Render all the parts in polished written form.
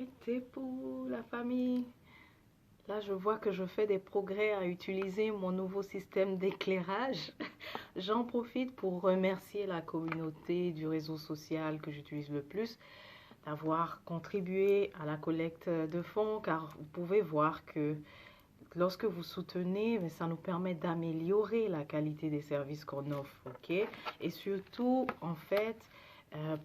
C'était pour la famille. Là, je vois que je fais des progrès à utiliser mon nouveau système d'éclairage. J'en profite pour remercier la communauté du réseau social que j'utilise le plus d'avoir contribué à la collecte de fonds, car vous pouvez voir que lorsque vous soutenez, ça nous permet d'améliorer la qualité des services qu'on offre, ok? Et surtout, en fait,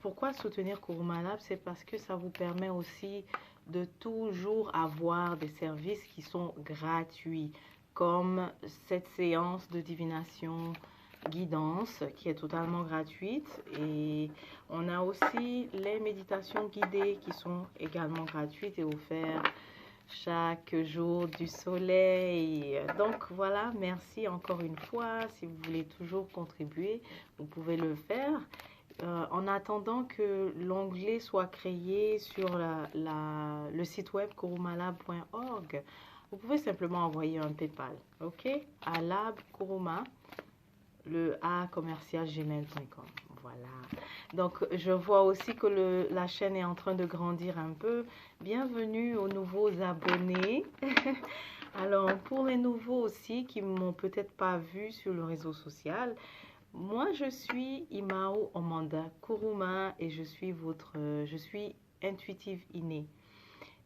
pourquoi soutenir Kuruma C'est parce que ça vous permet aussi de toujours avoir des services qui sont gratuits, comme cette séance de divination guidance qui est totalement gratuite, et on a aussi les méditations guidées qui sont également gratuites et offertes chaque jour du soleil. Donc voilà, merci encore une fois. Si vous voulez toujours contribuer, vous pouvez le faire. En attendant que l'onglet soit créé sur le site web kurumalab.org, vous pouvez simplement envoyer un PayPal, ok, à labkuruma, le a commercial gmail.com. Voilà. Donc, je vois aussi que la chaîne est en train de grandir un peu. Bienvenue aux nouveaux abonnés. Alors, pour les nouveaux aussi qui ne m'ont peut-être pas vu sur le réseau social, moi, je suis Imao Omanda Kuruma et je suis intuitive innée.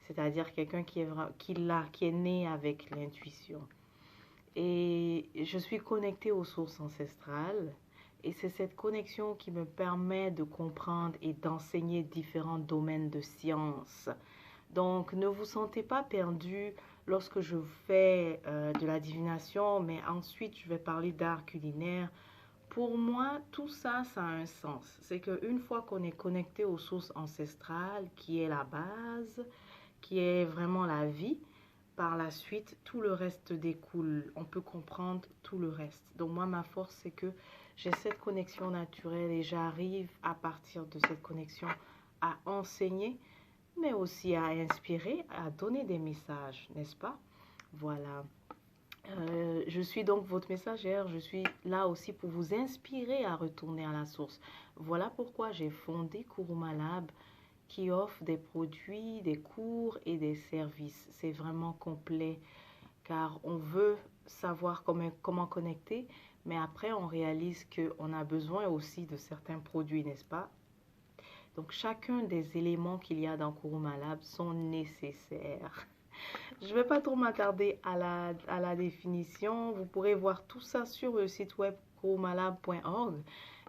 C'est-à-dire quelqu'un qui est né avec l'intuition. Et je suis connectée aux sources ancestrales. Et c'est cette connexion qui me permet de comprendre et d'enseigner différents domaines de science. Donc, ne vous sentez pas perdu lorsque je fais de la divination, mais ensuite je vais parler d'art culinaire. Pour moi, tout ça, ça a un sens. C'est qu'une fois qu'on est connecté aux sources ancestrales, qui est la base, qui est vraiment la vie, par la suite, tout le reste découle. On peut comprendre tout le reste. Donc moi, ma force, c'est que j'ai cette connexion naturelle et j'arrive à partir de cette connexion à enseigner, mais aussi à inspirer, à donner des messages, n'est-ce pas? Voilà. Je suis donc votre messagère. Je suis là aussi pour vous inspirer à retourner à la source. Voilà pourquoi j'ai fondé Kuruma Lab, qui offre des produits, des cours et des services. C'est vraiment complet car on veut savoir comment connecter, mais après on réalise qu'on a besoin aussi de certains produits, n'est-ce pas? Donc chacun des éléments qu'il y a dans Kuruma Lab sont nécessaires. Je ne vais pas trop m'attarder à la définition. Vous pourrez voir tout ça sur le site web kurumalab.org.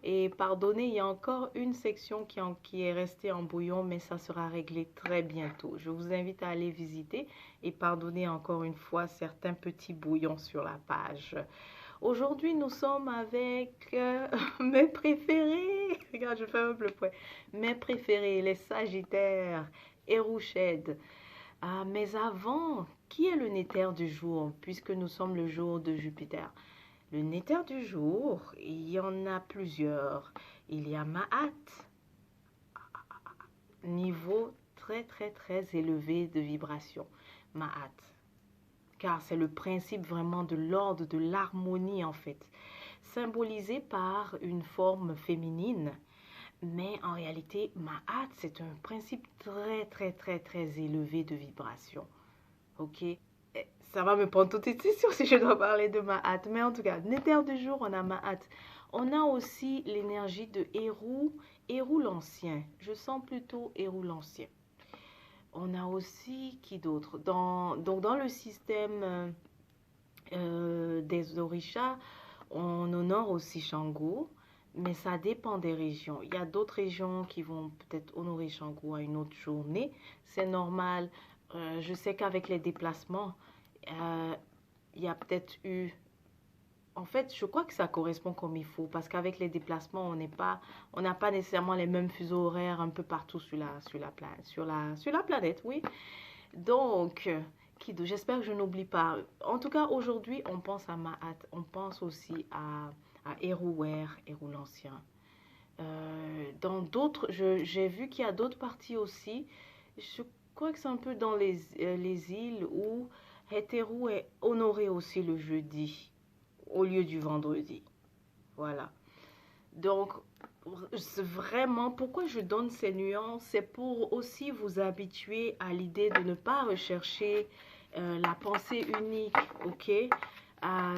Et pardonnez, il y a encore une section qui est restée en bouillon, mais ça sera réglé très bientôt. Je vous invite à aller visiter et pardonnez encore une fois certains petits bouillons sur la page. Aujourd'hui, nous sommes avec mes préférés. Regarde, je fais un peu le point. Mes préférés, les Sagittaires, Erouchède. Ah, mais avant, qui est le néther du jour, puisque nous sommes le jour de Jupiter? Le néther du jour, il y en a plusieurs. Il y a Maat, niveau très très très élevé de vibration. Maat, car c'est le principe vraiment de l'ordre, de l'harmonie en fait, symbolisé par une forme féminine. Mais en réalité, Maat, c'est un principe très très très très élevé de vibration. Ok, ça va me prendre toute décision si je dois parler de Maat. Mais en tout cas, Nether du jour, on a Maat. On a aussi l'énergie de Hérou, Hérou l'Ancien. Je sens plutôt Hérou l'Ancien. On a aussi, qui d'autre? Donc dans le système des Orishas, on honore aussi Shango, mais ça dépend des régions. Il y a d'autres régions qui vont peut-être honorer Shango à une autre journée. C'est normal. Je sais qu'avec les déplacements, euh, il y a peut-être eu... En fait, je crois que ça correspond comme il faut, parce qu'avec les déplacements, on n'a pas nécessairement les mêmes fuseaux horaires un peu partout sur la planète, oui. Donc, j'espère que je n'oublie pas. En tout cas, aujourd'hui, on pense à Maat. On pense aussi à Hérouer, Hérou l'Ancien. Dans d'autres, j'ai vu qu'il y a d'autres parties aussi. Je crois que c'est un peu dans les îles où Hétérou est honoré aussi le jeudi au lieu du vendredi. Voilà. Donc, vraiment, pourquoi je donne ces nuances, c'est pour aussi vous habituer à l'idée de ne pas rechercher la pensée unique, ok? Euh,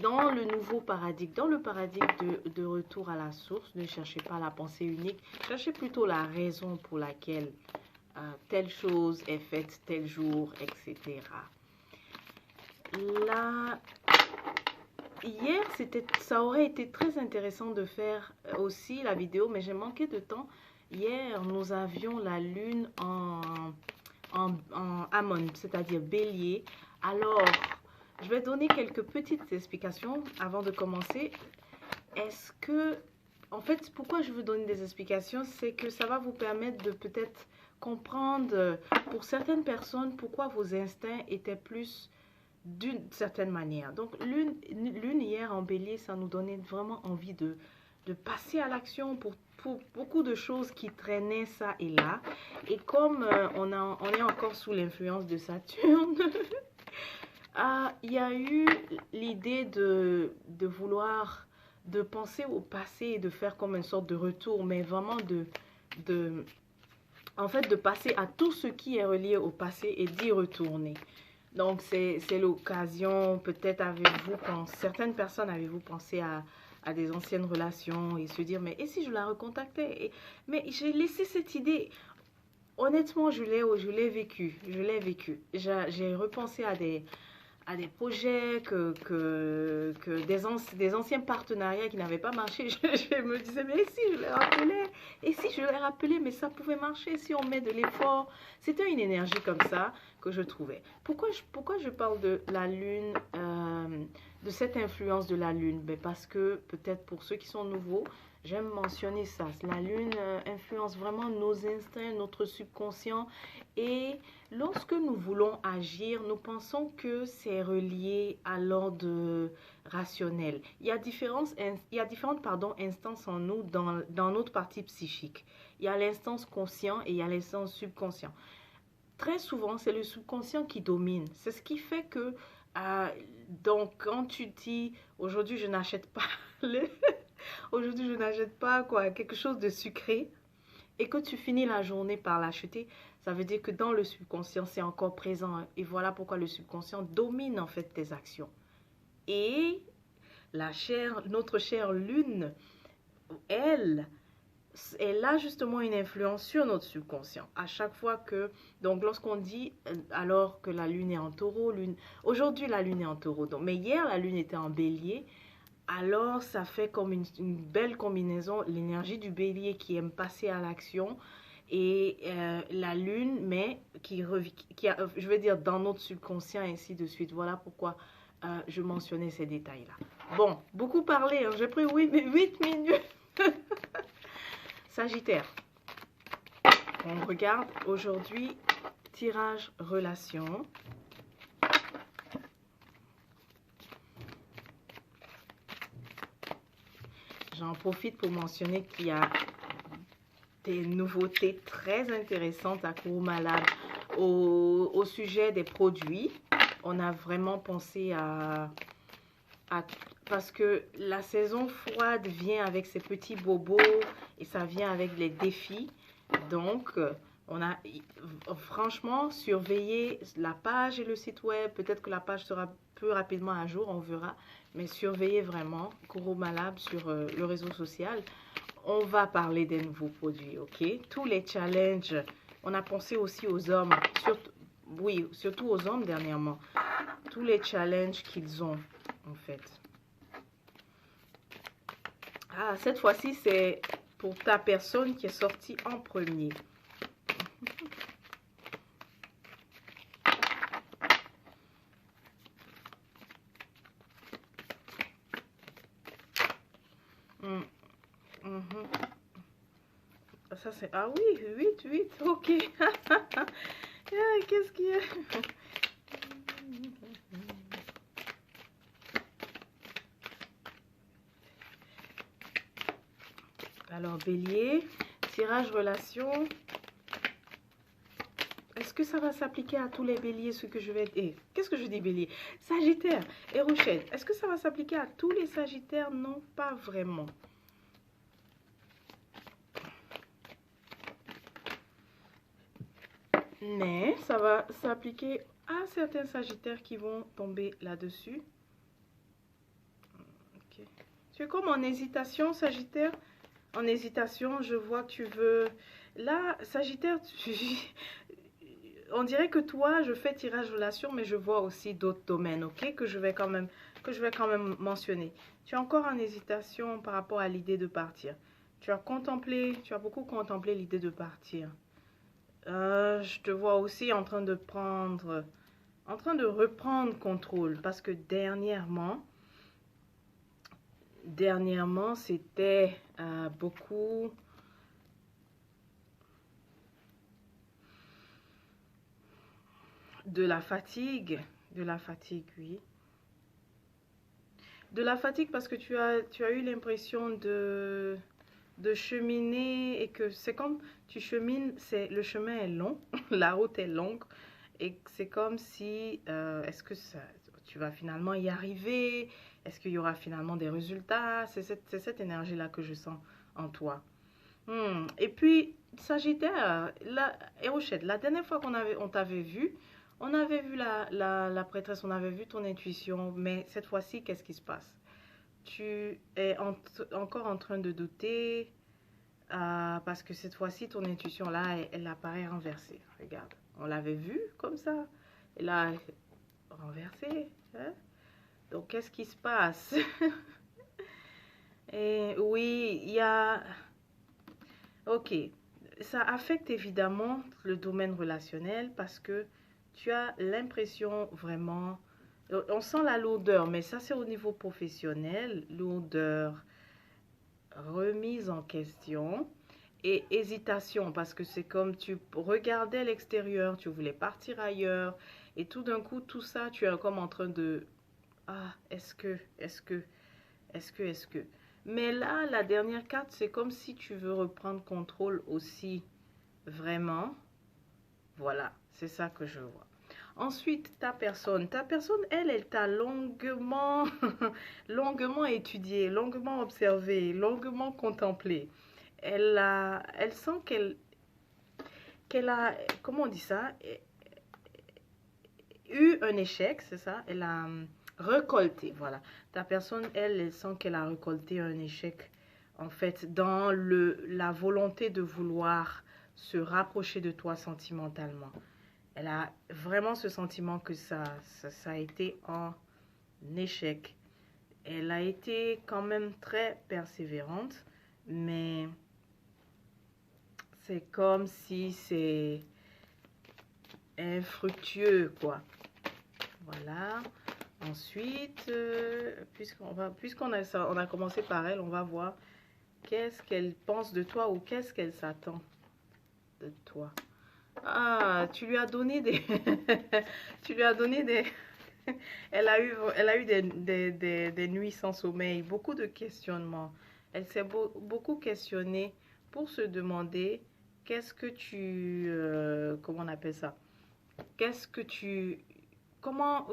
dans le nouveau paradigme, dans le paradigme de retour à la source, ne cherchez pas la pensée unique, cherchez plutôt la raison pour laquelle telle chose est faite tel jour, etc. Là, hier, ça aurait été très intéressant de faire aussi la vidéo, mais j'ai manqué de temps. Hier, nous avions la lune en Ammon, c'est-à-dire bélier. Alors, je vais donner quelques petites explications avant de commencer. Est-ce que, en fait, pourquoi je veux donner des explications, c'est que ça va vous permettre de peut-être comprendre pour certaines personnes pourquoi vos instincts étaient plus d'une certaine manière. Donc, lune hier en bélier, ça nous donnait vraiment envie de passer à l'action pour beaucoup de choses qui traînaient ça et là. Et comme on est encore sous l'influence de Saturne, il y a eu l'idée de vouloir, de penser au passé et de faire comme une sorte de retour, mais vraiment en fait, de passer à tout ce qui est relié au passé et d'y retourner. Donc, c'est l'occasion, peut-être avez-vous pensé, certaines personnes avez-vous pensé à des anciennes relations et se dire, mais et si je la recontactais? Mais j'ai laissé cette idée. Honnêtement, je l'ai vécu. Je l'ai vécu. J'ai repensé à des projets que des anciens partenariats qui n'avaient pas marché. Je me disais, mais et si je les rappelais? Et si je les rappelais, mais ça pouvait marcher si on met de l'effort. C'était une énergie comme ça que je trouvais. Pourquoi je parle de la lune, de cette influence de la lune? Ben parce que peut-être pour ceux qui sont nouveaux, j'aime mentionner ça. La lune influence vraiment nos instincts, notre subconscient. Et lorsque nous voulons agir, nous pensons que c'est relié à l'ordre rationnel. Il y a différentes instances en nous dans notre partie psychique. Il y a l'instance conscient et il y a l'instance subconscient. Très souvent, c'est le subconscient qui domine. C'est ce qui fait que, donc, quand tu dis, aujourd'hui, je n'achète pas aujourd'hui, je n'achète pas quelque chose de sucré, et que tu finis la journée par l'acheter, ça veut dire que dans le subconscient, c'est encore présent. Et voilà pourquoi le subconscient domine en fait tes actions. Et notre chère lune, elle a justement une influence sur notre subconscient. À chaque fois que, donc lorsqu'on dit, alors que la lune est en taureau, aujourd'hui la lune est en taureau, donc, mais hier la lune était en bélier, alors ça fait comme une belle combinaison, l'énergie du bélier qui aime passer à l'action et la lune, mais je veux dire, dans notre subconscient, ainsi de suite. Voilà pourquoi je mentionnais ces détails-là. Bon, beaucoup parlé, hein. J'ai pris 8 minutes. Sagittaire. On regarde aujourd'hui, tirage relation. J'en profite pour mentionner qu'il y a des nouveautés très intéressantes à Kurumalab au sujet des produits. On a vraiment pensé parce que la saison froide vient avec ses petits bobos et ça vient avec les défis. Donc, on a franchement surveillé la page et le site web. Peut-être que la page sera plus rapidement à jour, on verra. Mais surveillez vraiment Kurumalab sur le réseau social. On va parler des nouveaux produits, ok? Tous les challenges. On a pensé aussi aux hommes, surtout aux hommes dernièrement. Tous les challenges qu'ils ont, en fait. Ah, cette fois-ci, c'est pour ta personne qui est sortie en premier. Ça, c'est... Ah oui, 8, ok. Qu'est-ce qu'il y a? Alors, bélier, tirage relation. Est-ce que ça va s'appliquer à tous les béliers, ce que je vais... qu'est-ce que je dis bélier? Sagittaire et Rochelle. Est-ce que ça va s'appliquer à tous les sagittaires? Non, pas vraiment. Mais ça va s'appliquer à certains Sagittaires qui vont tomber là-dessus. Ok. Tu es comme en hésitation, Sagittaire. En hésitation, je vois que tu veux... Là, Sagittaire, on dirait que toi, je fais tirage relation, mais je vois aussi d'autres domaines, ok, que je vais quand même mentionner. Tu es encore en hésitation par rapport à l'idée de partir. Tu as beaucoup contemplé l'idée de partir. Je te vois aussi en train de reprendre contrôle, parce que dernièrement, c'était beaucoup de la fatigue, oui. De la fatigue parce que tu as eu l'impression de cheminer et que c'est comme tu chemines, le chemin est long, la route est longue et c'est comme si, est-ce que tu vas finalement y arriver? Est-ce qu'il y aura finalement des résultats? C'est cette énergie-là que je sens en toi. Et puis, Sagittaire, Hérochette, la dernière fois on t'avait vu, on avait vu la prêtresse, on avait vu ton intuition, mais cette fois-ci, qu'est-ce qui se passe? Tu es encore en train de douter, parce que cette fois-ci, ton intuition, là, elle apparaît renversée. Regarde, on l'avait vu comme ça, et là, renversée. Hein? Donc, qu'est-ce qui se passe? Et oui, il y a... Ok, ça affecte évidemment le domaine relationnel parce que tu as l'impression vraiment, on sent la lourdeur, mais ça c'est au niveau professionnel, lourdeur, remise en question et hésitation parce que c'est comme tu regardais l'extérieur, tu voulais partir ailleurs et tout d'un coup tout ça, tu es comme en train de, ah, est-ce que. Mais là, la dernière carte, c'est comme si tu veux reprendre contrôle aussi, vraiment. Voilà, c'est ça que je vois. Ensuite, ta personne, elle t'a longuement, longuement étudié, longuement observé, longuement contemplé. Elle sent qu'elle a, comment on dit ça, eu un échec, c'est ça? Elle a récolté, voilà. Ta personne, elle sent qu'elle a récolté un échec, en fait, dans la volonté de vouloir se rapprocher de toi sentimentalement. Elle a vraiment ce sentiment que ça a été un échec. Elle a été quand même très persévérante, mais c'est comme si c'est infructueux, quoi. Voilà. Ensuite, on a commencé par elle, on va voir qu'est-ce qu'elle pense de toi ou qu'est-ce qu'elle s'attend de toi. Ah, tu lui as donné des... tu lui as donné des... elle a eu des nuits sans sommeil, beaucoup de questionnements. Elle s'est beaucoup questionnée pour se demander qu'est-ce que comment on appelle ça? Qu'est-ce que tu comment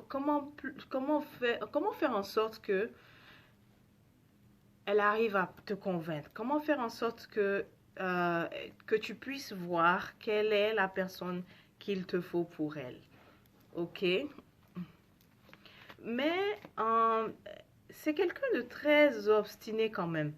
faire en sorte que elle arrive à te convaincre? Comment faire en sorte que tu puisses voir quelle est la personne qu'il te faut pour elle? Ok? Mais c'est quelqu'un de très obstiné quand même.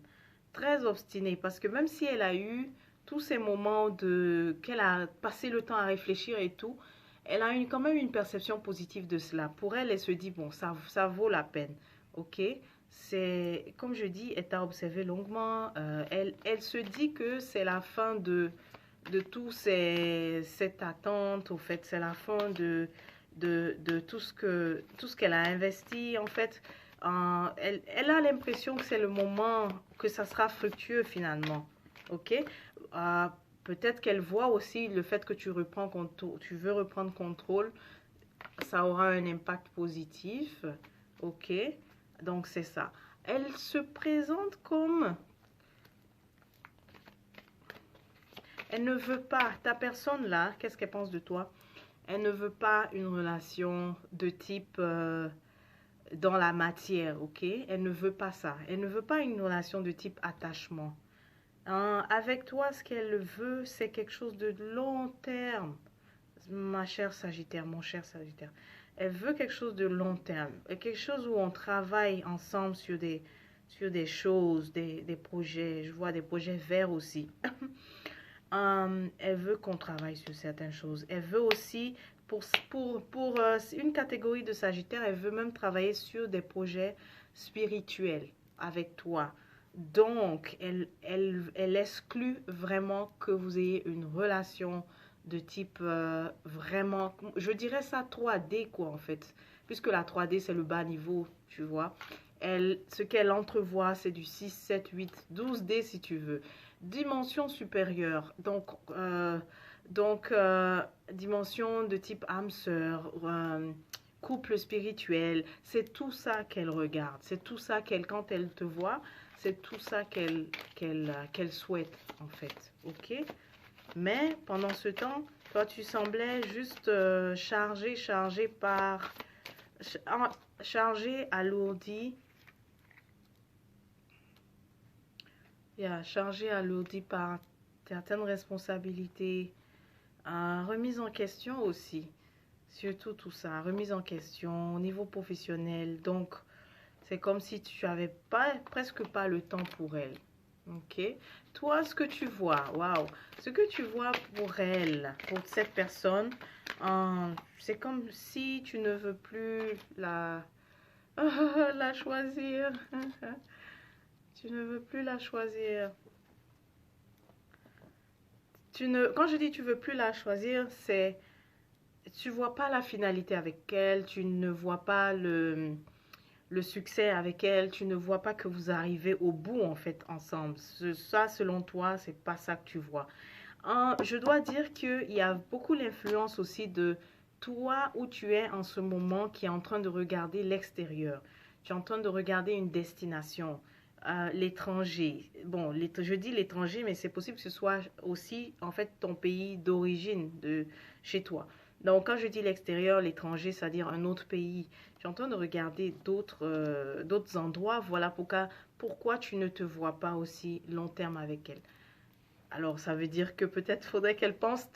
Très obstiné parce que même si elle a eu tous ces moments qu'elle a passé le temps à réfléchir et tout, elle a quand même une perception positive de cela. Pour elle, elle se dit, bon, ça vaut la peine. Ok? C'est, comme je dis, elle t'a observé longuement. Elle se dit que c'est la fin de cette attente. Au fait, c'est la fin de tout ce qu'elle a investi. En fait, elle a l'impression que c'est le moment que ça sera fructueux finalement. Ok? Euh, Peut-être qu'elle voit aussi le fait que tu veux reprendre contrôle, ça aura un impact positif. Ok? Donc c'est ça. Elle se présente comme... Elle ne veut pas, ta personne là, qu'est-ce qu'elle pense de toi? Elle ne veut pas une relation de type dans la matière, ok? Elle ne veut pas ça. Elle ne veut pas une relation de type attachement. Avec toi, ce qu'elle veut, c'est quelque chose de long terme. ma chère Sagittaire, mon cher Sagittaire. Elle veut quelque chose de long terme, quelque chose où on travaille ensemble sur des choses, des projets. Je vois des projets verts aussi. Elle veut qu'on travaille sur certaines choses. Elle veut aussi, pour une catégorie de Sagittaire, elle veut même travailler sur des projets spirituels avec toi. Donc, elle exclut vraiment que vous ayez une relation de type vraiment, je dirais ça 3D quoi en fait, puisque la 3D c'est le bas niveau, tu vois. Ce qu'elle entrevoit, c'est du 6, 7, 8, 12D si tu veux. Dimension supérieure, dimension de type âme sœur, couple spirituel, c'est tout ça qu'elle regarde, c'est tout ça quand elle te voit, c'est tout ça qu'elle souhaite en fait, ok? Mais pendant ce temps, toi tu semblais juste chargé, alourdi. Chargé, alourdi par certaines responsabilités, remise en question aussi, surtout tout ça, remise en question au niveau professionnel. Donc, c'est comme si tu avais presque pas le temps pour elle. Ok? Toi, ce que tu vois, waouh, ce que tu vois pour elle, pour cette personne, c'est comme si tu ne veux plus la choisir. Tu ne veux plus la choisir. Quand je dis tu veux plus la choisir, c'est tu vois pas la finalité avec elle, tu ne vois pas le succès avec elle, tu ne vois pas que vous arrivez au bout en fait ensemble. Ça, selon toi, c'est pas ça que tu vois. Je dois dire qu'il y a beaucoup l'influence aussi de toi où tu es en ce moment qui est en train de regarder l'extérieur. Tu es en train de regarder une destination, l'étranger. Bon, je dis l'étranger, mais c'est possible que ce soit aussi en fait ton pays d'origine de chez toi. Donc quand je dis l'extérieur, l'étranger, c'est-à-dire un autre pays, tu es en train de regarder d'autres endroits. Voilà pourquoi tu ne te vois pas aussi long terme avec elle. Alors, ça veut dire que peut-être faudrait qu'elle pense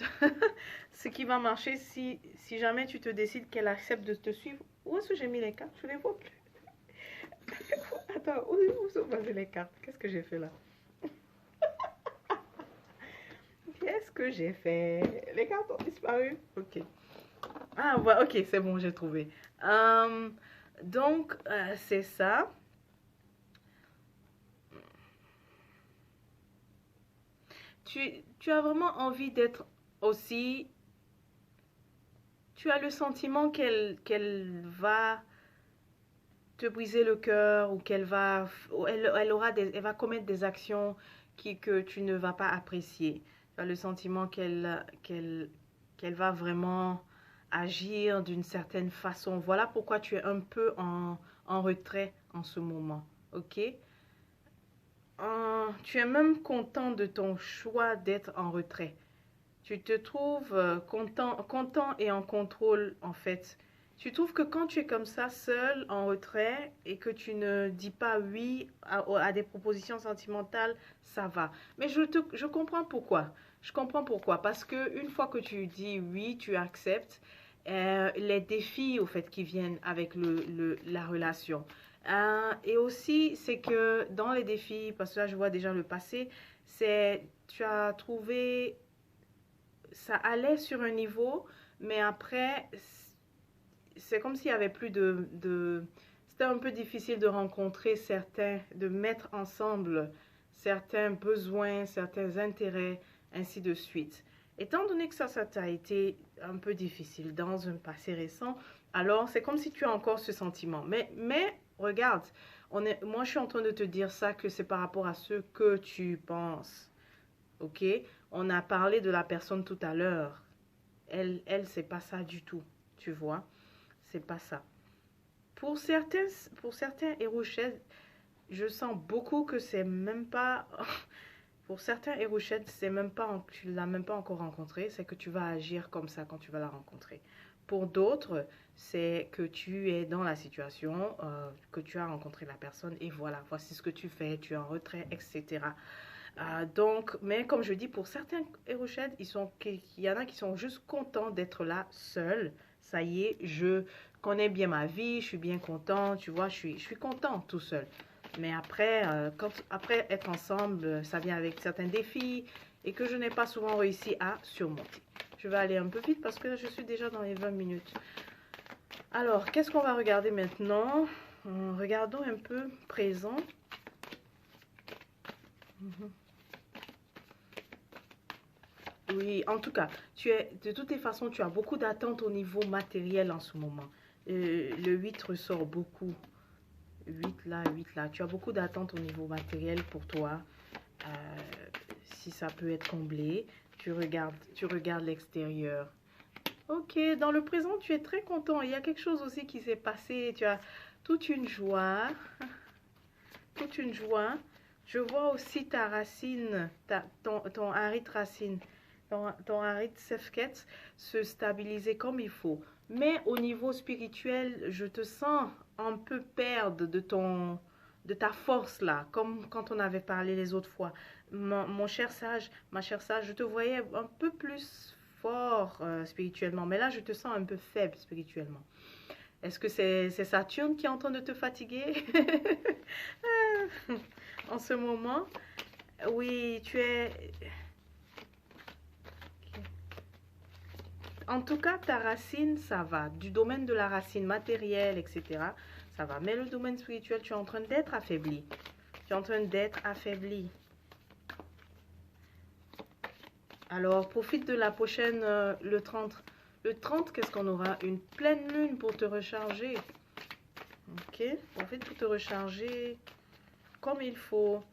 ce qui va marcher si jamais tu te décides qu'elle accepte de te suivre. Où est-ce que j'ai mis les cartes? Je les vois plus. Attends, où sont passées les cartes? Qu'est-ce que j'ai fait là? Qu'est-ce que j'ai fait? Les cartes ont disparu. Ok. Ah, ouais, ok, c'est bon, j'ai trouvé. Donc, c'est ça. Tu as vraiment envie d'être aussi. Tu as le sentiment qu'elle va te briser le cœur ou elle va commettre des actions que tu ne vas pas apprécier. Tu as le sentiment qu'elle va vraiment agir d'une certaine façon. Voilà pourquoi tu es un peu en retrait en ce moment. Ok? Tu es même content de ton choix d'être en retrait. Tu te trouves content et en contrôle en fait. Tu trouves que quand tu es comme ça, seul, en retrait, et que tu ne dis pas oui à des propositions sentimentales, ça va. Mais je comprends pourquoi. Je comprends pourquoi. Parce que une fois que tu dis oui, tu acceptes les défis au fait qui viennent avec la relation. Et aussi, c'est que dans les défis, parce que là je vois déjà le passé, tu as trouvé ça allait sur un niveau, mais après, c'est comme s'il y avait plus C'était un peu difficile de rencontrer de mettre ensemble certains besoins, certains intérêts, ainsi de suite. Étant donné que ça t'a été un peu difficile dans un passé récent, alors c'est comme si tu as encore ce sentiment. Mais regarde, moi je suis en train de te dire ça que c'est par rapport à ce que tu penses. Ok? On a parlé de la personne tout à l'heure. C'est pas ça du tout. Tu vois? C'est pas ça. Pour certains hérochètes, je sens beaucoup que c'est même pas. Pour certains hérochètes, c'est même pas, tu l'as même pas encore rencontré. C'est que tu vas agir comme ça quand tu vas la rencontrer. Pour d'autres, c'est que tu es dans la situation, que tu as rencontré la personne et voilà, voici ce que tu fais, tu es en retrait, etc. Donc, mais comme je dis, pour certains hérochètes, il y en a qui sont juste contents d'être là seuls. Ça y est, je connais bien ma vie, je suis bien content, tu vois, je suis content tout seul. Mais après, après être ensemble, ça vient avec certains défis et que je n'ai pas souvent réussi à surmonter. Je vais aller un peu vite parce que je suis déjà dans les 20 minutes. Alors, qu'est-ce qu'on va regarder maintenant? Regardons un peu présent. Oui, en tout cas, de toutes les façons, tu as beaucoup d'attentes au niveau matériel en ce moment. Le 8 ressort beaucoup. 8 là, 8 là. Tu as beaucoup d'attentes au niveau matériel pour toi. Euh, si ça peut être comblé, tu regardes l'extérieur. Ok, dans le présent, tu es très content. Il y a quelque chose aussi qui s'est passé. Tu as toute une joie. Toute une joie. Je vois aussi ta racine, ton harit racine, ton harit sefket se stabiliser comme il faut. Mais au niveau spirituel, je te sens un peu perdre de ta force là, comme quand on avait parlé les autres fois. Mon cher sage, ma chère sage, je te voyais un peu plus fort spirituellement, mais là je te sens un peu faible spirituellement. Est-ce que c'est Saturne qui est en train de te fatiguer en ce moment? Oui, tu es... En tout cas, ta racine, ça va. Du domaine de la racine matérielle, etc., ça va. Mais le domaine spirituel, tu es en train d'être affaibli. Tu es en train d'être affaibli. Alors, profite de la prochaine, le 30. Le 30, qu'est-ce qu'on aura? Une pleine lune pour te recharger. Ok, profite pour te recharger comme il faut.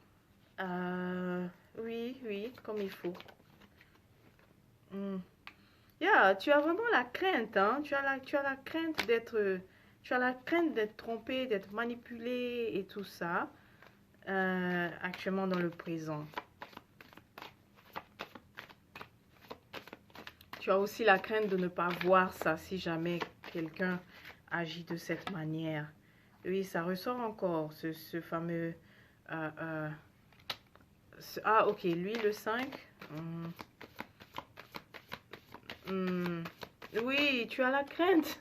Oui, oui, comme il faut. Yeah, tu as vraiment la crainte, hein? Tu as la crainte d'être trompé, d'être manipulé et tout ça, actuellement dans le présent. Tu as aussi la crainte de ne pas voir ça si jamais quelqu'un agit de cette manière. Oui, ça ressort encore, ce fameux... ah, ok, lui, le 5. Oui, tu as la crainte.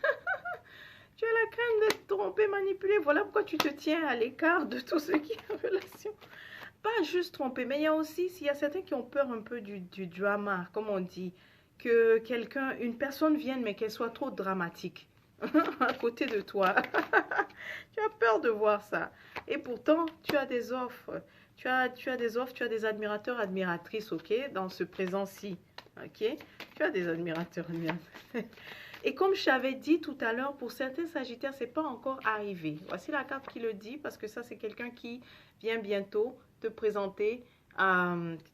Tu as la crainte d'être trompé, manipulé. Voilà pourquoi tu te tiens à l'écart de tout ce qui est relation. Pas juste trompé, mais il y a aussi, s'il y a certains qui ont peur un peu du drama, comme on dit, que quelqu'un, une personne vienne, mais qu'elle soit trop dramatique à côté de toi. Tu as peur de voir ça. Et pourtant, tu as des offres. Tu as des offres, tu as des admirateurs, admiratrices, ok, dans ce présent-ci. Ok, tu as des admirateurs, admiratrices. Et comme je t'avais dit tout à l'heure, pour certains Sagittaires, c'est pas encore arrivé. Voici la carte qui le dit, parce que ça, c'est quelqu'un qui vient bientôt te présenter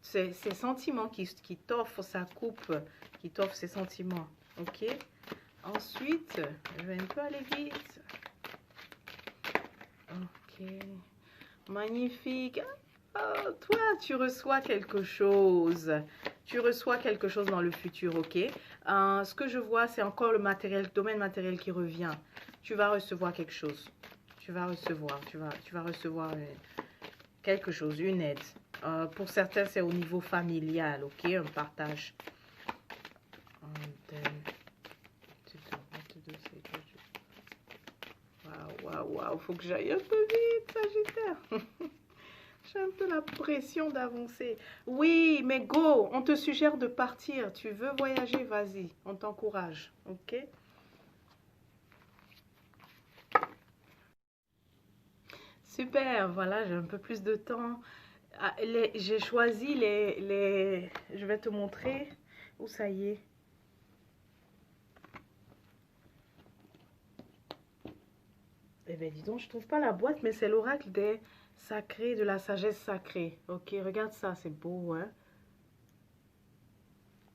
ses sentiments, qui t'offre sa coupe, qui t'offre ses sentiments. Ok. Ensuite, je vais un peu aller vite. Ok. Magnifique. Oh, toi, tu reçois quelque chose. Tu reçois quelque chose dans le futur, ok? Ce que je vois, c'est encore le matériel, le domaine matériel qui revient. Tu vas recevoir quelque chose. Tu vas recevoir, tu vas recevoir quelque chose, une aide. Pour certains, c'est au niveau familial, ok? Un partage. Waouh, waouh, faut que j'aille un peu vite, Sagittaire. J'ai un peu la pression d'avancer. Oui, mais go, on te suggère de partir. Tu veux voyager, vas-y, on t'encourage, ok? Super, voilà, j'ai un peu plus de temps. J'ai choisi les... Je vais te montrer où ça y est. Eh bien, dis donc, je trouve pas la boîte, mais c'est l'oracle des sacrés, de la sagesse sacrée. Ok, regarde ça, c'est beau, hein?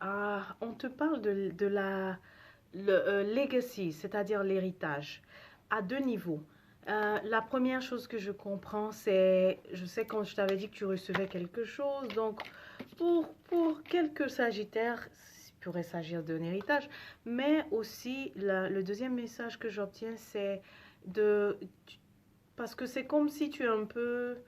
Ah, on te parle de le legacy, c'est-à-dire l'héritage, à deux niveaux. La première chose que je comprends, c'est, je sais quand je t'avais dit que tu recevais quelque chose, donc pour quelques sagittaires, il pourrait s'agir d'un héritage, mais aussi le deuxième message que j'obtiens, c'est de, parce que c'est comme si tu es un peu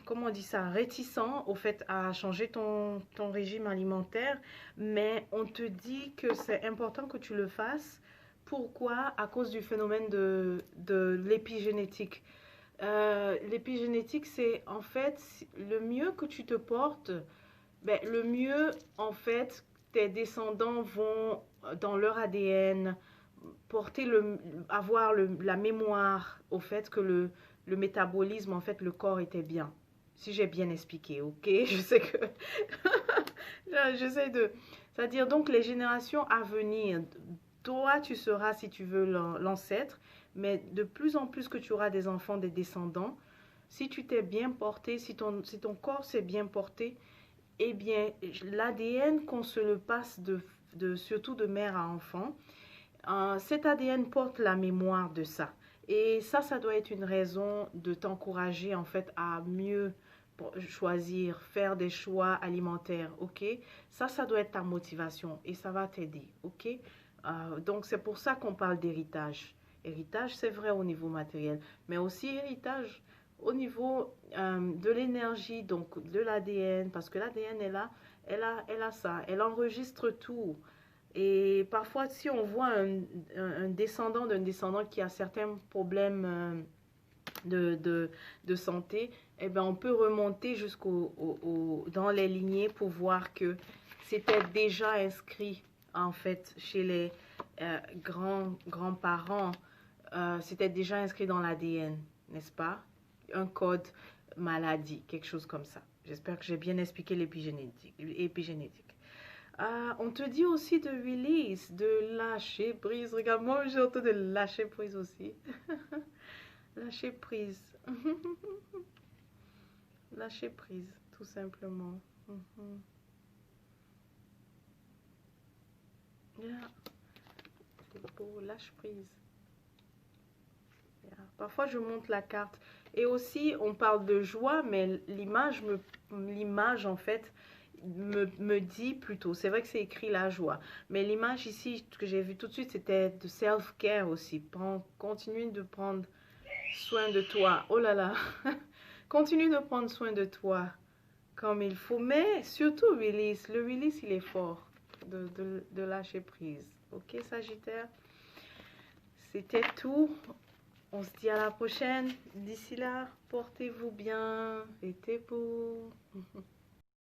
comment on dit ça, réticent au fait à changer ton régime alimentaire, mais on te dit que c'est important que tu le fasses. Pourquoi? À cause du phénomène de l'épigénétique. L'épigénétique, c'est en fait le mieux que tu te portes, ben, le mieux en fait tes descendants vont dans leur ADN porter avoir la mémoire au fait que le métabolisme, en fait, le corps était bien. Si j'ai bien expliqué, ok? Je sais que j'essaie de... C'est-à-dire, donc, les générations à venir, toi, tu seras, si tu veux, l'ancêtre, mais de plus en plus que tu auras des enfants, des descendants, si tu t'es bien porté, si ton corps s'est bien porté, eh bien, l'ADN qu'on se le passe surtout de mère à enfant, cet ADN porte la mémoire de ça. Et ça doit être une raison de t'encourager en fait à mieux choisir, faire des choix alimentaires, ok? Ça doit être ta motivation et ça va t'aider, ok? Donc c'est pour ça qu'on parle d'héritage. Héritage, c'est vrai au niveau matériel, mais aussi héritage au niveau de l'énergie, donc de l'ADN, parce que l'ADN est là, elle a ça, elle enregistre tout. Et parfois, si on voit un descendant d'un descendant qui a certains problèmes de santé, eh ben, on peut remonter dans les lignées pour voir que c'était déjà inscrit en fait chez les grands-parents. C'était déjà inscrit dans l'ADN, n'est-ce pas? Un code maladie, quelque chose comme ça. J'espère que j'ai bien expliqué l'épigénétique. On te dit aussi de release, de lâcher prise. Regarde, moi j'ai entendu de lâcher prise aussi. Lâcher prise. Lâcher prise, tout simplement. Yeah. C'est beau, lâche prise. Yeah. Parfois je monte la carte. Et aussi, on parle de joie, mais l'image en fait, me dit plutôt, c'est vrai que c'est écrit la joie, mais l'image ici que j'ai vue tout de suite, c'était de self-care aussi. Continue de prendre soin de toi. Oh là là, continue de prendre soin de toi comme il faut, mais surtout release. Le release, il est fort de lâcher prise. Ok, Sagittaire, c'était tout. On se dit à la prochaine. D'ici là, portez-vous bien. Était beau.